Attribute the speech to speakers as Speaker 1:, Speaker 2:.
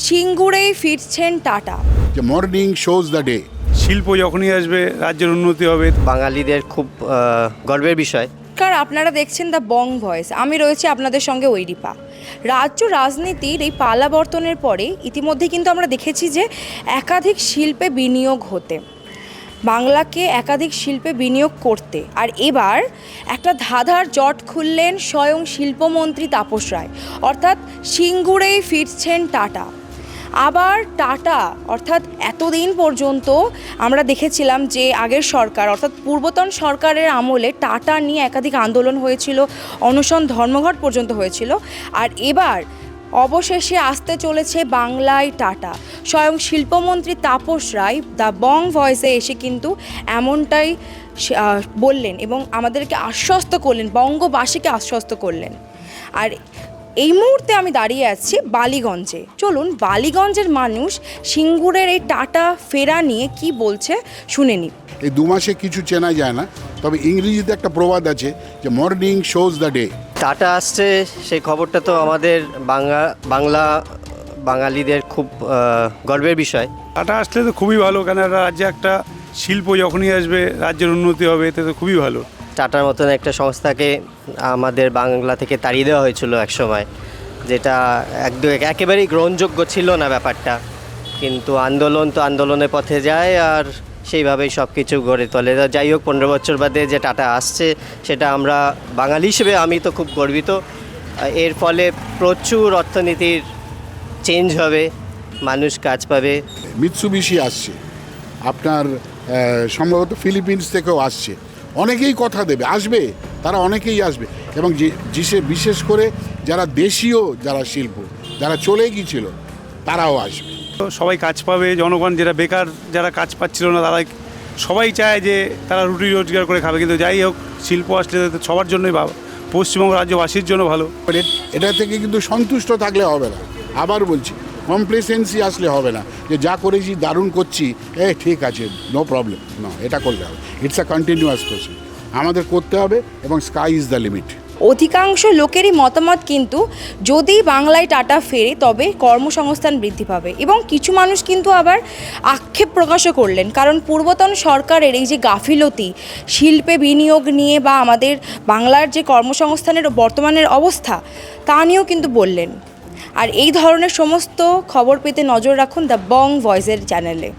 Speaker 1: সিঙ্গুরেই ফিরছেন টাটা।
Speaker 2: যে morning shows the day.
Speaker 3: শিল্প যখনই আসবে রাজ্যের উন্নতি হবে।
Speaker 4: বাঙালিদের খুব গর্বের বিষয়।
Speaker 1: কারণ আপনারা দেখছেন দ্য বং ভয়েস, আমি রয়েছি আপনাদের সঙ্গে ঐরিপা। রাজ্য রাজনীতির এই পালাবর্তনের পরে ইতিমধ্যে কিন্তু আমরা দেখেছি যে একাধিক শিল্পে বিনিয়োগ হতে, বাংলাকে একাধিক শিল্পে বিনিয়োগ করতে, আর এবার একটা ধাঁধার জট খুললেন স্বয়ং শিল্পমন্ত্রী তাপস রায়, অর্থাৎ সিঙ্গুরেই ফিরছেন টাটা। আবার টাটা, অর্থাৎ এতদিন পর্যন্ত আমরা দেখেছিলাম যে আগের সরকার অর্থাৎ পূর্বতন সরকারের আমলে টাটা নিয়ে একাধিক আন্দোলন হয়েছিল, অনশন ধর্মঘট পর্যন্ত হয়েছিল, আর এবার অবশেষে আসতে চলেছে বাংলায় টাটা। স্বয়ং শিল্পমন্ত্রী তাপস রায় দ্য বং ভয়েসে এসে কিন্তু এমনটাই বললেন এবং আমাদেরকে আশ্বস্ত করলেন, বঙ্গবাসীকে আশ্বস্ত করলেন। আর এই মুহূর্তে আমি দাঁড়িয়ে আছি বালিগঞ্জে। চলুন বালিগঞ্জের মানুষ সিঙ্গুরের এই টাটা ফেরা নিয়ে কি বলছে শুনে নিই।
Speaker 2: এই 2 মাসে কিছু চেনা যায় না, তবে ইংরেজিতে একটা প্রবাদ আছে যে morning shows the day.
Speaker 4: Tata আসছে সেই খবরটা তো আমাদের বাঙালিদের খুব গর্বের বিষয়।
Speaker 3: টাটা আসলে তো খুবই ভালো, কেন রাজ্যে একটা শিল্প যখনই আসবে রাজ্যের উন্নতি হবে, এতে তো খুবই ভালো।
Speaker 4: টাটার মতন একটা সংস্থাকে আমাদের বাংলা থেকে তাড়িয়ে দেওয়া হয়েছিল একসময়, যেটা একেবারেই গ্রহণযোগ্য ছিল না ব্যাপারটা। কিন্তু আন্দোলন তো আন্দোলনের পথে যায়, আর সেইভাবেই সব কিছু গড়ে তোলে। যাই হোক, 15 বছর বাদে যে টাটা আসছে সেটা আমরা বাঙালি হিসেবে আমি তো খুব গর্বিত। এর ফলে প্রচুর অর্থনীতির চেঞ্জ হবে, মানুষ কাজ পাবে।
Speaker 2: মিৎসুবিশি আসছে, আপনার সম্ভবত ফিলিপিন্স থেকেও আসছে, অনেকেই কথা দেবে, আসবে, তারা অনেকেই আসবে। এবং বিশেষ করে যারা দেশীয় যারা শিল্প যারা চলে গিয়েছিল তারাও আসবে।
Speaker 3: তো সবাই কাজ পাবে, জনগণ যারা বেকার যারা কাজ পাচ্ছিল না তারা সবাই চায় যে তারা রুটি রোজগার করে খাবে, কিন্তু যাই হোক শিল্প আসলে সবার জন্যই ভালো, পশ্চিমবঙ্গ রাজ্যবাসীর জন্য ভালো।
Speaker 2: এটা থেকে কিন্তু সন্তুষ্ট থাকলে হবে না, আবার বলছি কমপ্লেসেন্সি আসলে হবে না যে যা করেছি দারুণ করছি, ঠিক আছে, নো প্রবলেম, না, এটা করলে হবে। ইটস আ কন্টিনিউয়াস প্রসেস, আমাদের করতে হবে এবং স্কাই ইজ দ্য লিমিট।
Speaker 1: অধিকাংশ লোকেরই মতামত কিন্তু যদি বাংলায় টাটা ফেরে তবে কর্মসংস্থান বৃদ্ধি পাবে, এবং কিছু মানুষ কিন্তু আবার আক্ষেপ প্রকাশও করলেন, কারণ পূর্বতন সরকারের এই যে গাফিলতি শিল্পে বিনিয়োগ নিয়ে বা আমাদের বাংলার যে কর্মসংস্থানের বর্তমানের অবস্থা তা নিয়েও কিন্তু বললেন। আর এই ধরনের সমস্ত খবর পেতে নজর রাখুন দ্য বং ভয়েসের চ্যানেলে।